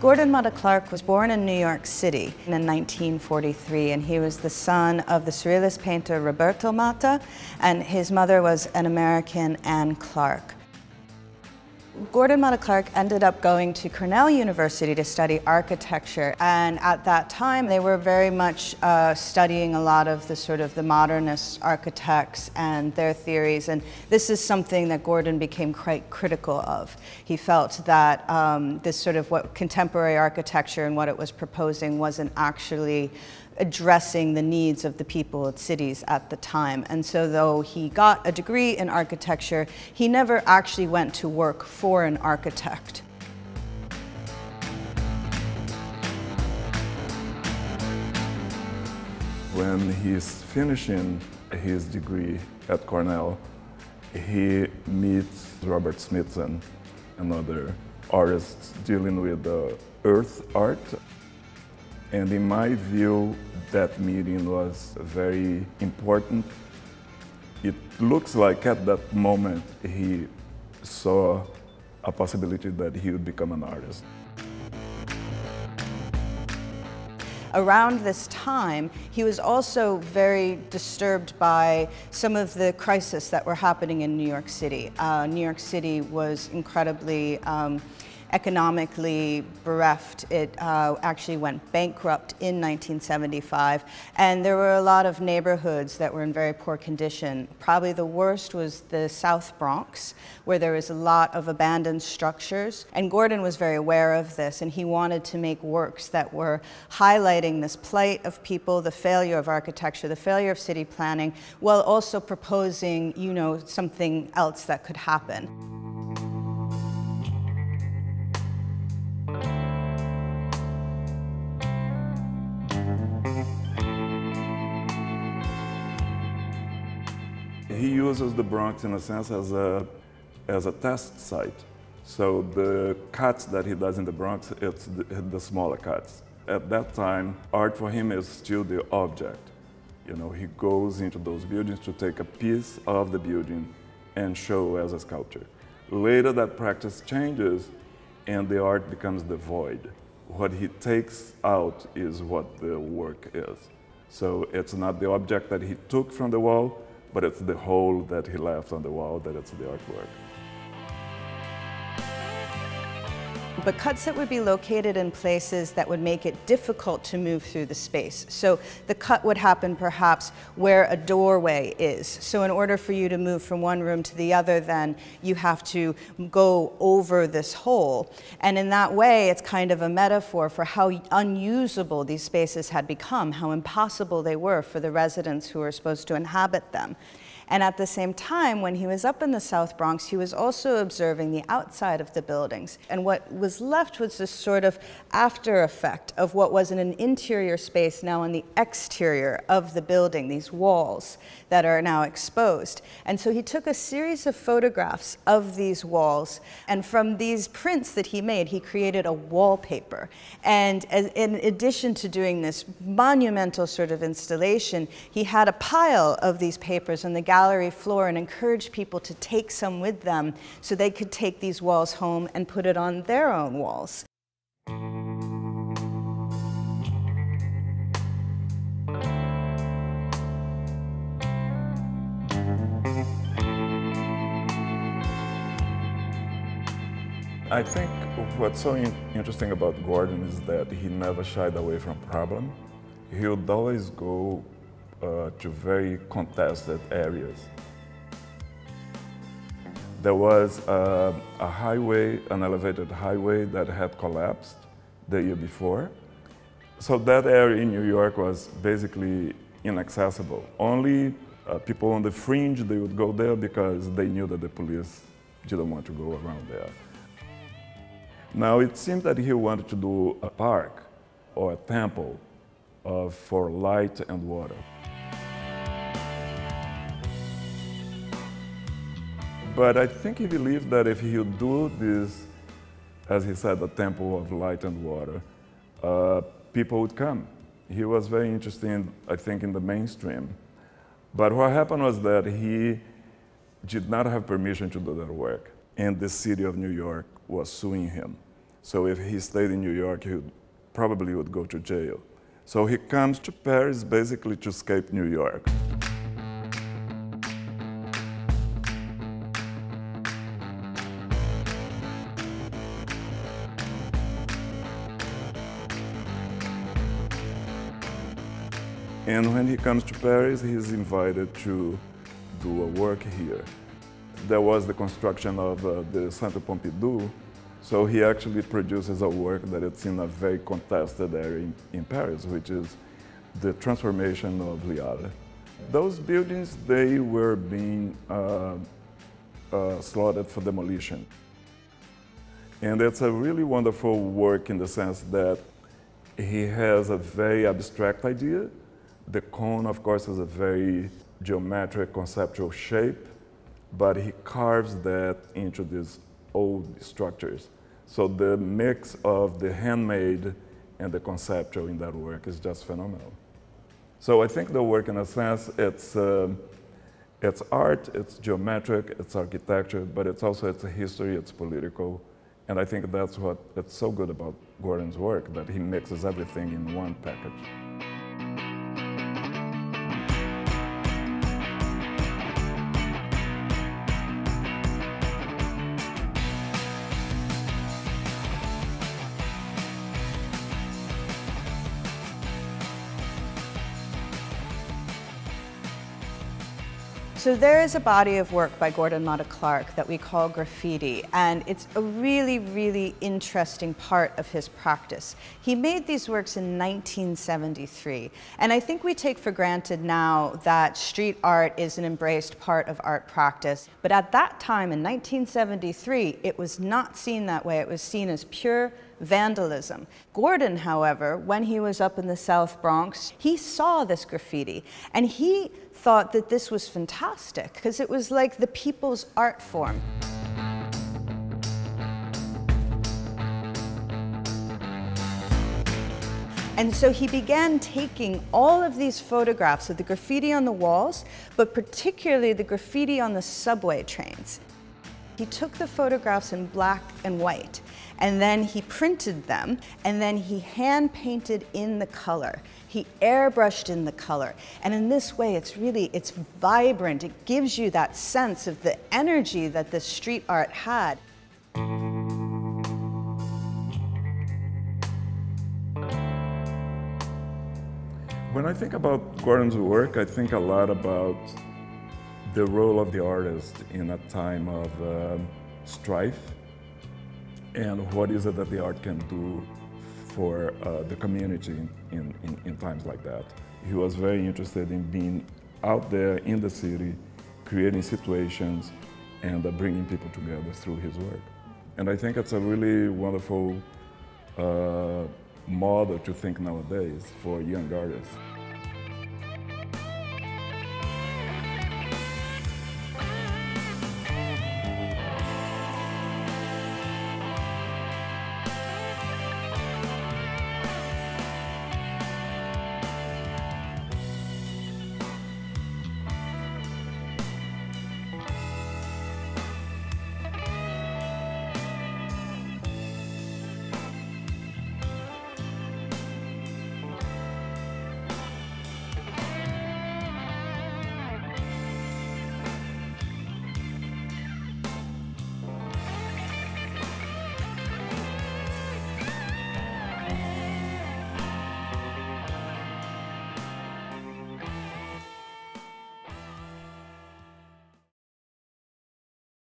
Gordon Matta-Clark was born in New York City in 1943, and he was the son of the Surrealist painter Roberto Matta, and his mother was an American, Anne Clark. Gordon Matta-Clark ended up going to Cornell University to study architecture, and at that time they were very much studying a lot of the modernist architects and their theories, and this is something that Gordon became quite critical of. He felt that this sort of what contemporary architecture and what it was proposing wasn't actually addressing the needs of the people of cities at the time. And so though he got a degree in architecture, he never actually went to work for an architect. When he's finishing his degree at Cornell, he meets Robert Smithson, another artist dealing with earth art. And in my view, that meeting was very important. It looks like at that moment he saw a possibility that he would become an artist. Around this time, he was also very disturbed by some of the crises that were happening in New York City. New York City was incredibly economically bereft. It actually went bankrupt in 1975, and there were a lot of neighborhoods that were in very poor condition. Probably the worst was the South Bronx, where there was a lot of abandoned structures, and Gordon was very aware of this, and he wanted to make works that were highlighting this plight of people, the failure of architecture, the failure of city planning, while also proposing, something else that could happen. He uses the Bronx, in a sense, as a test site. So the cuts that he does in the Bronx, it's the smaller cuts. At that time, art for him is still the object. He goes into those buildings to take a piece of the building and show as a sculpture. Later, that practice changes, and the art becomes the void. What he takes out is what the work is. So it's not the object that he took from the wall, but it's the hole that he left on the wall, that it's the artwork. But cuts that would be located in places that would make it difficult to move through the space. So the cut would happen perhaps where a doorway is. So in order for you to move from one room to the other, then you have to go over this hole. And in that way, it's kind of a metaphor for how unusable these spaces had become, how impossible they were for the residents who were supposed to inhabit them. And at the same time, when he was up in the South Bronx, he was also observing the outside of the buildings. And what was left was this sort of after effect of what was in an interior space now in the exterior of the building, these walls that are now exposed. And so he took a series of photographs of these walls, and from these prints that he made, he created a wallpaper. And in addition to doing this monumental sort of installation, he had a pile of these papers on the gallery floor and encouraged people to take some with them so they could take these walls home and put it on their own walls. I think what's so interesting about Gordon is that he never shied away from problem. He would always go to very contested areas. There was a highway, an elevated highway that had collapsed the year before. So that area in New York was basically inaccessible. Only people on the fringe, they would go there because they knew that the police didn't want to go around there. Now, it seemed that he wanted to do a park or a temple for light and water. But I think he believed that if he would do this, as he said, a temple of light and water, people would come. He was very interested, I think, in the mainstream. But what happened was that he did not have permission to do that work, and the city of New York was suing him. So if he stayed in New York, he probably would go to jail. So he comes to Paris basically to escape New York. And when he comes to Paris, he's invited to do a work here. There was the construction of the Centre Pompidou, so he actually produces a work that it's in a very contested area in Paris, which is the transformation of Liale. Those buildings, they were being slotted for demolition. And it's a really wonderful work in the sense that he has a very abstract idea. The cone, of course, is a very geometric, conceptual shape, but he carves that into these old structures. So the mix of the handmade and the conceptual in that work is just phenomenal. So I think the work, in a sense, it's art, it's geometric, it's architecture, but it's a history, it's political. And I think that's what's so good about Gordon's work, that he mixes everything in one package. So there is a body of work by Gordon Matta-Clark that we call graffiti, and it's a really, really interesting part of his practice. He made these works in 1973, and I think we take for granted now that street art is an embraced part of art practice, but at that time in 1973, it was not seen that way. It was seen as pure vandalism. Gordon, however, when he was up in the South Bronx, he saw this graffiti, and he thought that this was fantastic because it was like the people's art form. And so he began taking all of these photographs of the graffiti on the walls, but particularly the graffiti on the subway trains. He took the photographs in black and white, and then he printed them, and then he hand painted in the color. He airbrushed in the color. And in this way, it's vibrant. It gives you that sense of the energy that the street art had. When I think about Gordon's work, I think a lot about the role of the artist in a time of strife, and what is it that the art can do for the community in times like that. He was very interested in being out there in the city, creating situations, and bringing people together through his work. And I think it's a really wonderful model to think nowadays for young artists.